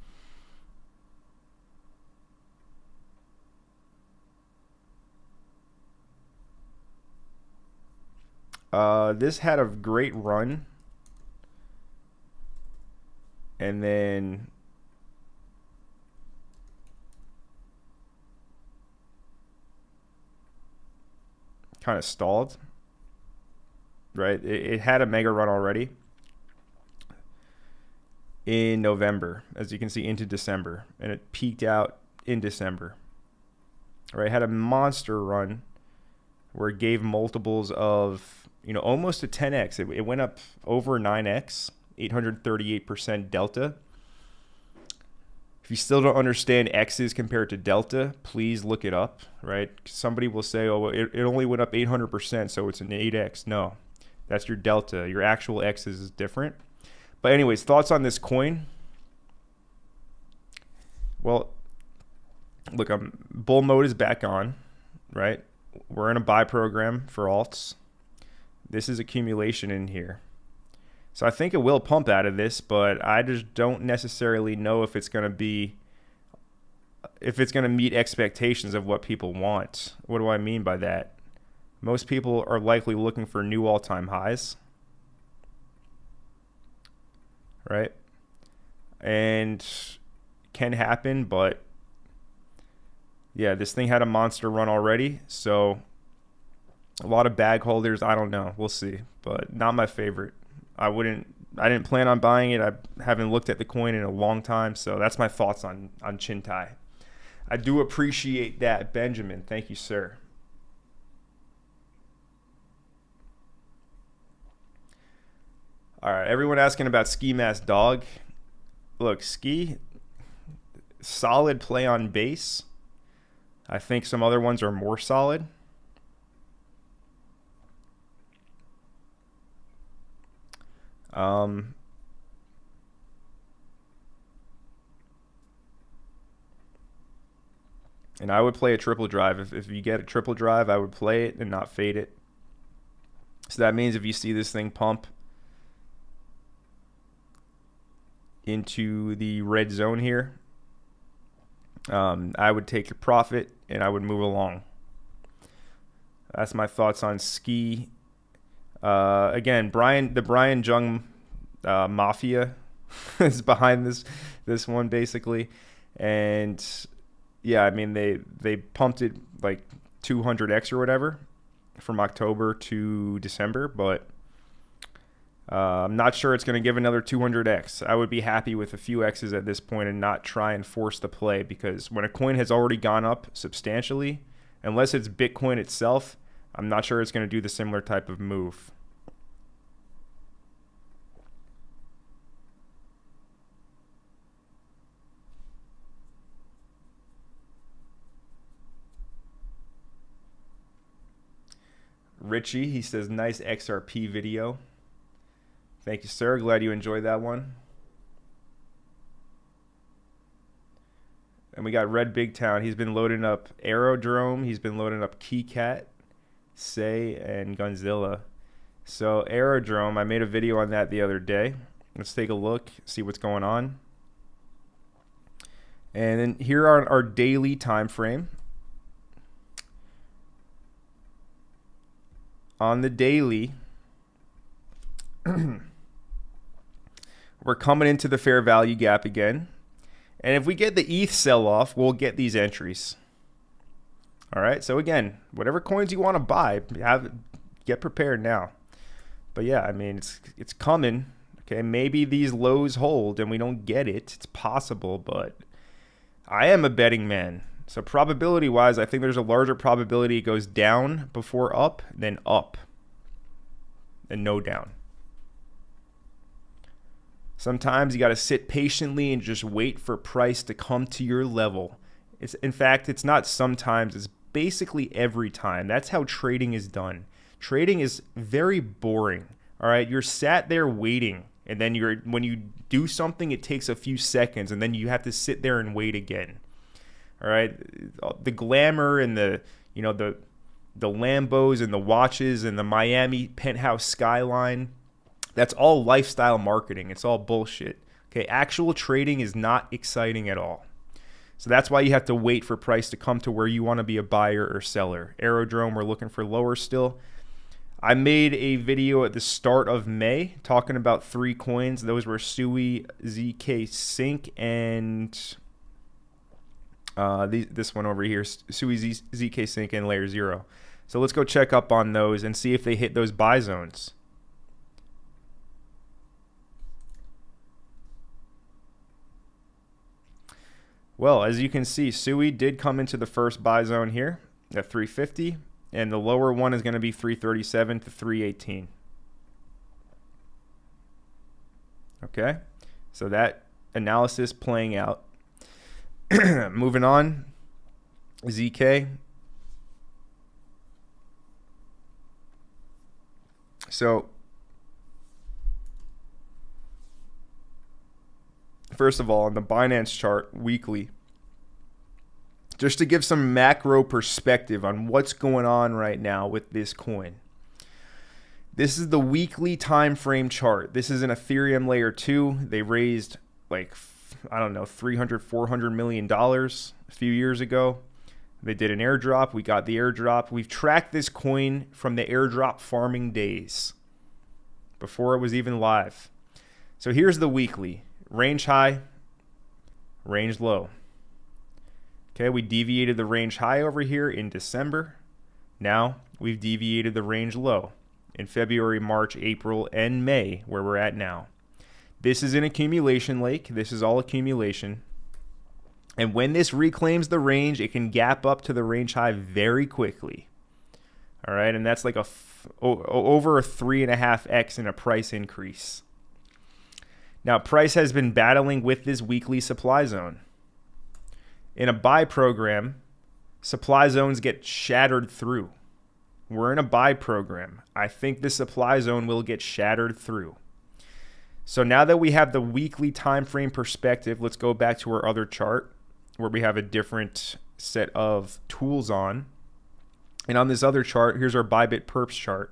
[SPEAKER 1] This had a great run. And then kind of stalled. Right? It had a mega run already in November, as you can see, into December. And it peaked out in December. Right? It had a monster run where it gave multiples of, almost a 10x. It went up over 9x, 838% delta. If you still don't understand X's compared to delta, please look it up, right? Somebody will say, oh, it only went up 800%, so it's an 8x. No, that's your delta. Your actual X's is different. But anyways, thoughts on this coin? Well, look, bull mode is back on, right? We're in a buy program for alts. This is accumulation in here. So I think it will pump out of this, but I just don't necessarily know if it's going to meet expectations of what people want. What do I mean by that? Most people are likely looking for new all-time highs, right? And can happen, but yeah, this thing had a monster run already, so a lot of bag holders, I don't know. We'll see, but not my favorite. I didn't plan on buying it. I haven't looked at the coin in a long time, so that's my thoughts on Chin Tai. I do appreciate that, Benjamin. Thank you, sir. All right, everyone asking about Ski Mask Dog. Look, Ski, solid play on base. I think some other ones are more solid. And I would play a triple drive. If you get a triple drive, I would play it and not fade it. So that means if you see this thing pump into the red zone here, I would take your profit and I would move along. That's my thoughts on Ski. Again, the Brian Jung Mafia is behind this one basically, and yeah, I mean they pumped it like 200x or whatever from October to December, but I'm not sure it's going to give another 200x. I would be happy with a few x's at this point and not try and force the play, because when a coin has already gone up substantially, unless it's Bitcoin itself, I'm not sure it's going to do the similar type of move. Richie, he says, nice XRP video. Thank you, sir. Glad you enjoyed that one. And we got Red Big Town. He's been loading up Aerodrome. He's been loading up Keycat, Say, and Gunzilla. So Aerodrome, I made a video on that the other day. Let's take a look, see what's going on. And then here are our daily time frame. on the daily, we're coming into the fair value gap again. And if we get the ETH sell off, we'll get these entries. All right. So again, whatever coins you want to buy, get prepared now. But yeah, I mean, it's coming. Okay. Maybe these lows hold and we don't get it. It's possible, but I am a betting man. So probability wise, I think there's a larger probability it goes down before up than up and no down. Sometimes you got to sit patiently and just wait for price to come to your level. In fact, it's not sometimes, it's basically every time. That's how trading is done. Trading is very boring. All right, you're sat there waiting, and then when you do something, it takes a few seconds, and then you have to sit there and wait again. All right, the glamour and the Lambos and the watches and the Miami penthouse skyline, that's all lifestyle marketing. It's all bullshit. Okay, actual trading is not exciting at all. So that's why you have to wait for price to come to where you want to be a buyer or seller. Aerodrome, we're looking for lower still. I made a video at the start of May talking about 3 coins. Those were Sui, ZK Sync, and this one over here, Sui, ZK Sync, and Layer 0. So let's go check up on those and see if they hit those buy zones. Well, as you can see, Sui did come into the first buy zone here at 350, and the lower one is going to be 337 to 318. Okay, so that analysis playing out. Moving on, ZK. So first of all, on the Binance chart weekly, just to give some macro perspective on what's going on right now with this coin. This is the weekly time frame chart. This is an Ethereum layer 2. They raised like, I don't know, $300-400 million a few years ago. They did an airdrop. We got the airdrop. We've tracked this coin from the airdrop farming days before it was even live. So here's the weekly. Range high, range low. Okay, we deviated the range high over here in December. Now we've deviated the range low in February, March, April, and May, where we're at now. This is an accumulation lake. This is all accumulation. And when this reclaims the range, it can gap up to the range high very quickly. All right, and that's like over a 3.5x in a price increase. Now, price has been battling with this weekly supply zone. In a buy program, supply zones get shattered through. We're in a buy program. I think the supply zone will get shattered through. So now that we have the weekly time frame perspective, let's go back to our other chart where we have a different set of tools on. And on this other chart, here's our Bybit perps chart.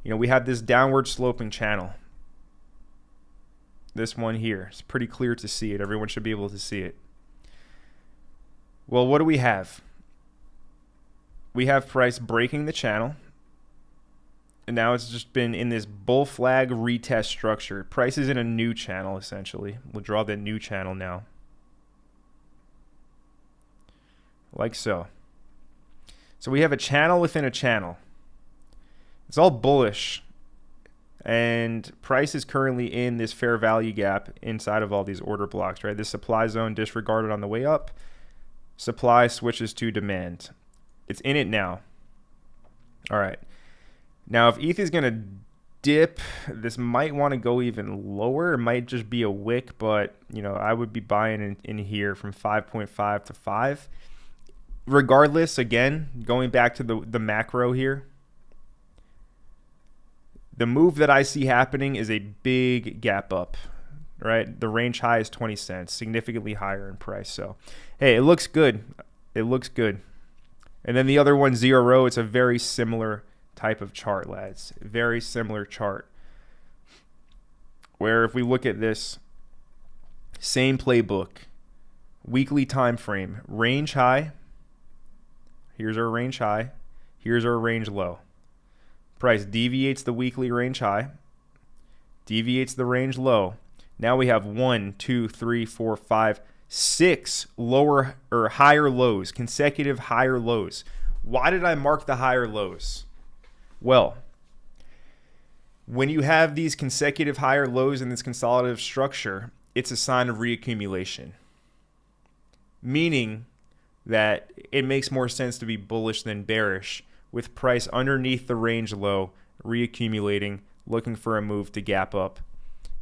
[SPEAKER 1] We have this downward sloping channel. This one here, it's pretty clear to see it. Everyone should be able to see it. Well, what do we have? We have price breaking the channel. And now it's just been in this bull flag retest structure. Price is in a new channel, essentially. We'll draw the new channel now. Like so. So we have a channel within a channel. It's all bullish. And price is currently in this fair value gap inside of all these order blocks, right? This supply zone disregarded on the way up. Supply switches to demand. It's in it now. All right. Now, if ETH is going to dip, this might want to go even lower. It might just be a wick, but, I would be buying in here from 5.5 to 5. Regardless, again, going back to the macro here, the move that I see happening is a big gap up, right? The range high is 20 cents, significantly higher in price. So, hey, it looks good. It looks good. And then the other one, 0, it's a very similar type of chart, lads. Very similar chart. Where if we look at this, same playbook, weekly time frame, range high. Here's our range high. Here's our range low. Price deviates the weekly range high, deviates the range low. Now we have 1, 2, 3, 4, 5, 6 lower or higher lows, consecutive higher lows. Why did I mark the higher lows? Well, when you have these consecutive higher lows in this consolidative structure, it's a sign of reaccumulation, meaning that it makes more sense to be bullish than bearish, with price underneath the range low, reaccumulating, looking for a move to gap up.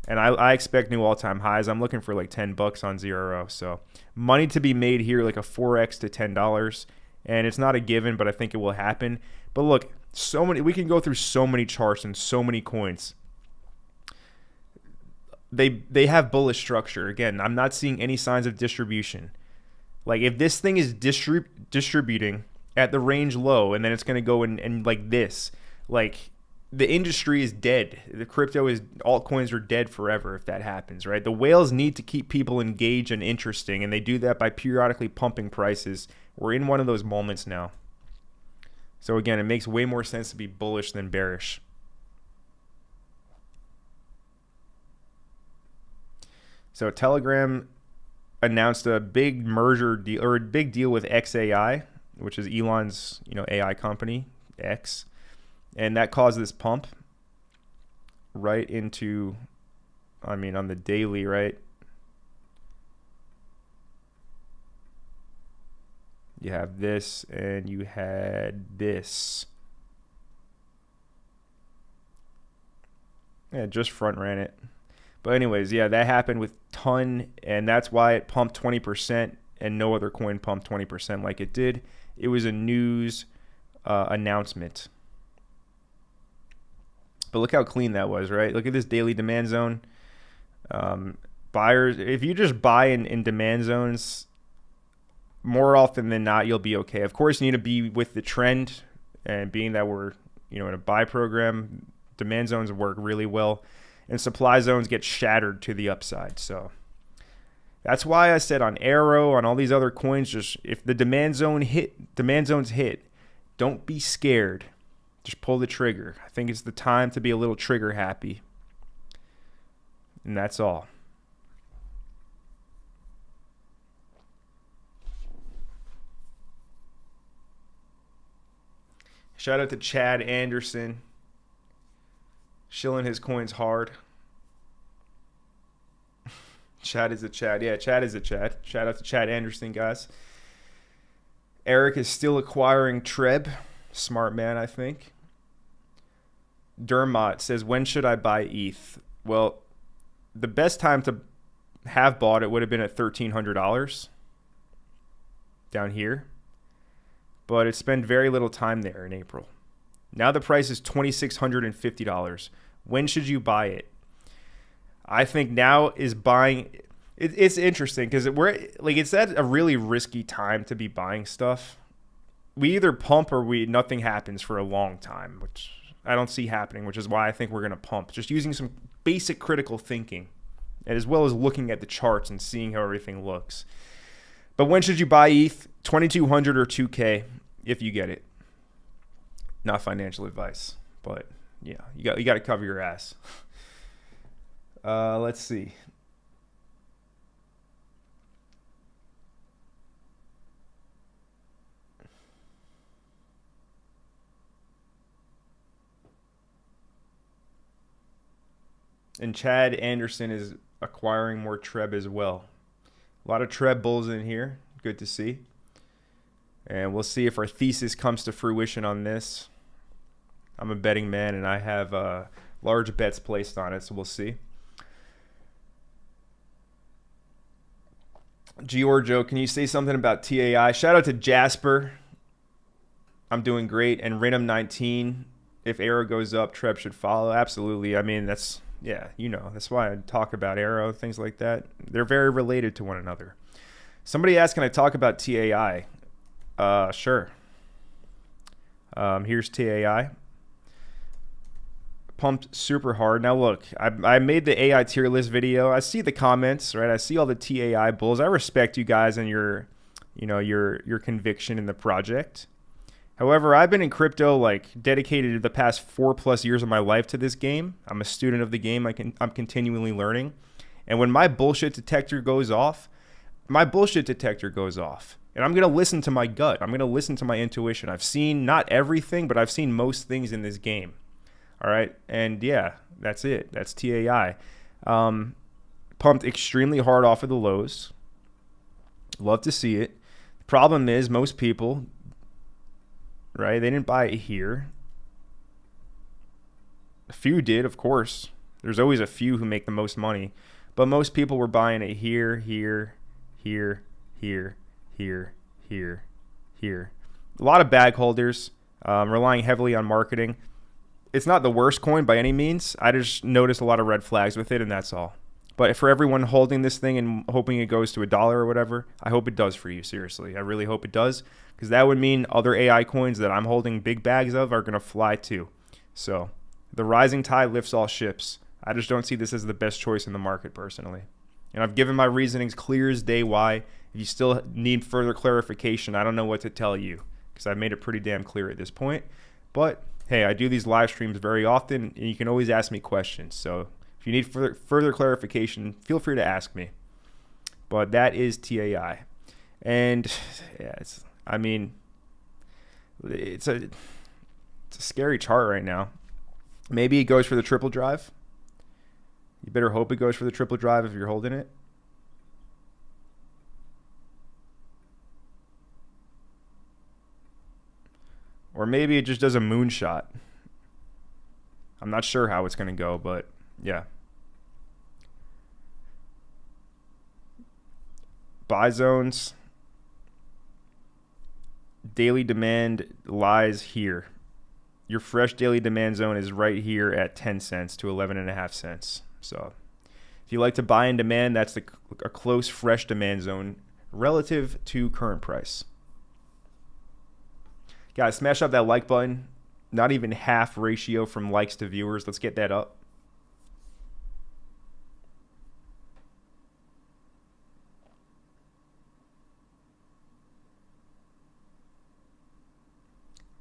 [SPEAKER 1] And I expect new all-time highs. I'm looking for like $10 on ZRO. So money to be made here, like a 4x to $10. And it's not a given, but I think it will happen. But look, we can go through so many charts and so many coins. They have bullish structure. Again, I'm not seeing any signs of distribution. Like if this thing is distributing at the range low, and then it's going to go in like this, like the industry is dead. The altcoins are dead forever if that happens, right? The whales need to keep people engaged and interesting, and they do that by periodically pumping prices. We're in one of those moments now. So again, it makes way more sense to be bullish than bearish. So Telegram announced a big merger deal, or a big deal with XAI, which is Elon's, AI company, X. And that caused this pump right into, on the daily, right? You have this and you had this. Yeah, just front ran it. But anyways, yeah, that happened with ton, and that's why it pumped 20% and no other coin pumped 20% like it did. It was a news announcement. But look how clean that was, right? Look at this daily demand zone. Buyers, if you just buy in demand zones, more often than not, you'll be okay. Of course, you need to be with the trend, and being that we're in a buy program, demand zones work really well, and supply zones get shattered to the upside. So that's why I said on Arrow, on all these other coins, just if the demand zones hit, don't be scared. Just pull the trigger. I think it's the time to be a little trigger happy. And that's all. Shout out to Chad Anderson. Shilling his coins hard. Chad is a Chad. Yeah, Chad is a Chad. Shout out to Chad Anderson, guys. Eric is still acquiring TREB. Smart man, I think. Dermot says, when should I buy ETH? Well, the best time to have bought it would have been at $1,300 down here. But it spent very little time there in April. Now the price is $2,650. When should you buy it? I think now is buying. It's interesting because it's at a really risky time to be buying stuff. We either pump or nothing happens for a long time, which I don't see happening, which is why I think we're going to pump. Just using some basic critical thinking, as well as looking at the charts and seeing how everything looks. But when should you buy ETH? 2,200 or 2K if you get it. Not financial advice, but yeah, you got to cover your ass. Let's see. And Chad Anderson is acquiring more TREB as well. A lot of TREB bulls in here. Good to see. And we'll see if our thesis comes to fruition on this. I'm a betting man, and I have large bets placed on it, so we'll see. Giorgio, can you say something about TAI? Shout out to Jasper. I'm doing great. And Rhythm19, if Arrow goes up, TREB should follow. Absolutely. That's why I talk about Arrow, things like that. They're very related to one another. Somebody asked, can I talk about TAI? Sure. Here's TAI. Pumped super hard. Now look, I made the AI tier list video. I see the comments, right? I see all the TAI bulls. I respect you guys and your conviction in the project. However, I've been in crypto like dedicated the past 4+ years of my life to this game. I'm a student of the game. I'm continually learning. And when my bullshit detector goes off, my bullshit detector goes off. And I'm going to listen to my gut. I'm going to listen to my intuition. I've seen not everything, but I've seen most things in this game. All right. And yeah, that's it. That's TAI. Pumped extremely hard off of the lows. Love to see it. The problem is most people, right, they didn't buy it here. A few did, of course. There's always a few who make the most money. But most people were buying it here, here, here, here, here, here. A lot of bag holders, relying heavily on marketing. It's not the worst coin by any means. I just noticed a lot of red flags with it, and that's all. But for everyone holding this thing and hoping it goes to $1 or whatever, I hope it does for you, seriously. I really hope it does, because that would mean other AI coins that I'm holding big bags of are going to fly too. So the rising tide lifts all ships. I just don't see this as the best choice in the market personally. And I've given my reasonings clear as day why. If you still need further clarification, I don't know what to tell you, because I've made it pretty damn clear at this point. But hey, I do these live streams very often, and you can always ask me questions. So if you need further clarification, feel free to ask me. But that is TAI. And yeah, it's a scary chart right now. Maybe it goes for the triple drive. You better hope it goes for the triple drive if you're holding it. Or maybe it just does a moonshot. I'm not sure how it's going to go, but yeah. Buy zones. Daily demand lies here. Your fresh daily demand zone is right here at 10 cents to 11.5 cents. So if you like to buy in demand, that's a close, fresh demand zone relative to current price. Guys, smash up that like button. Not even half ratio from likes to viewers. Let's get that up.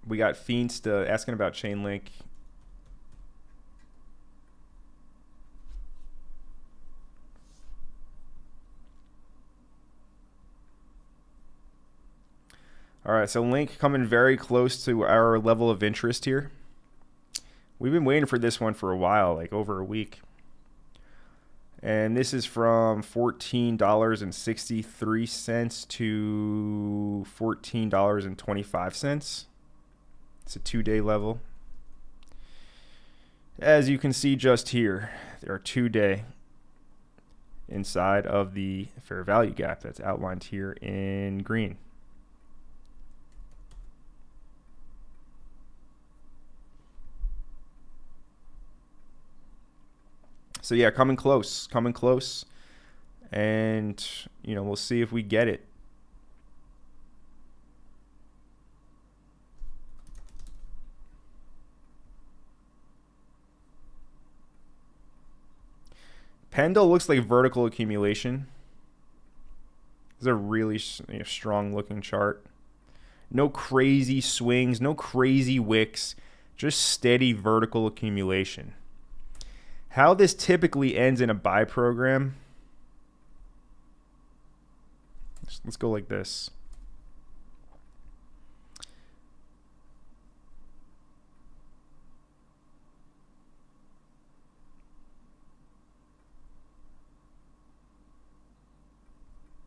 [SPEAKER 1] We got Fiendst asking about Chainlink. All right, so Link coming very close to our level of interest here. We've been waiting for this one for a while, like over a week. And this is from $14.63 to $14.25. It's a 2-day level. As you can see just here, there are 2-day inside of the fair value gap that's outlined here in green. So yeah, coming close. And, we'll see if we get it. Pendle looks like vertical accumulation. This is a really strong looking chart. No crazy swings, no crazy wicks, just steady vertical accumulation. How this typically ends in a buy program, let's go like this.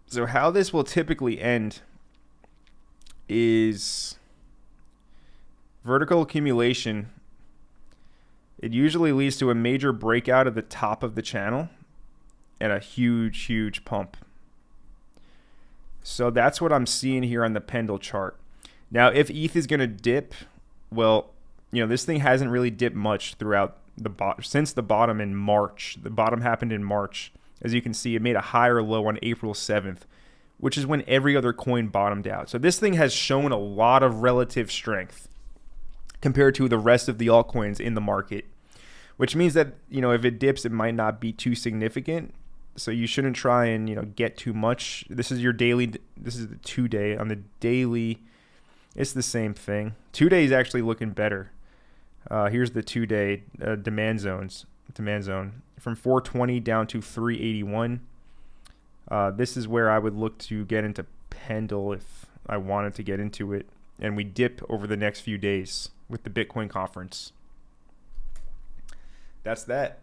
[SPEAKER 1] So how this will typically end is vertical accumulation. It usually leads to a major breakout at the top of the channel and a huge pump. So that's what I'm seeing here on the Pendle chart. Now, if ETH is going to dip, well, this thing hasn't really dipped much throughout since the bottom in March. The bottom happened in March. As you can see, it made a higher low on April 7th, which is when every other coin bottomed out. So this thing has shown a lot of relative strength compared to the rest of the altcoins in the market, which means that, if it dips, it might not be too significant. So you shouldn't try and, get too much. This is your daily, this is the 2-day. On the daily, It's the same thing. 2-day is actually looking better. Here's the 2-day demand zone from 420 down to 381. This is where I would look to get into Pendle if I wanted to get into it. And we dip over the next few days with the Bitcoin conference. That's that.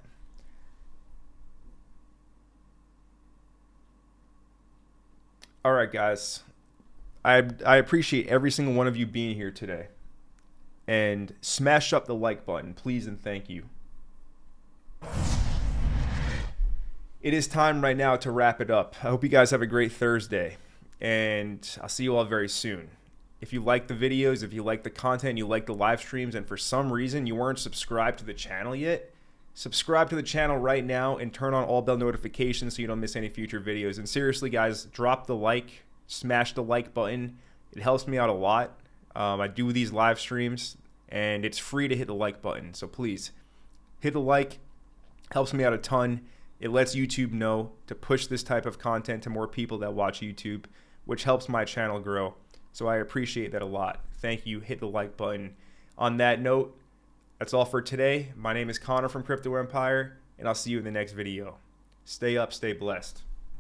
[SPEAKER 1] All right, guys. I appreciate every single one of you being here today. And smash up the like button, please and thank you. It is time right now to wrap it up. I hope you guys have a great Thursday. And I'll see you all very soon. If you like the videos, if you like the content, you like the live streams, and for some reason you weren't subscribed to the channel yet, subscribe to the channel right now and turn on all bell notifications so you don't miss any future videos. And seriously, guys, drop the like, smash the like button. It helps me out a lot. I do these live streams, and it's free to hit the like button. So please, hit the like. Helps me out a ton. It lets YouTube know to push this type of content to more people that watch YouTube, which helps my channel grow. So I appreciate that a lot. Thank you. Hit the like button. On that note, that's all for today. My name is Connor from Crypto Empire, and I'll see you in the next video. Stay up, stay blessed.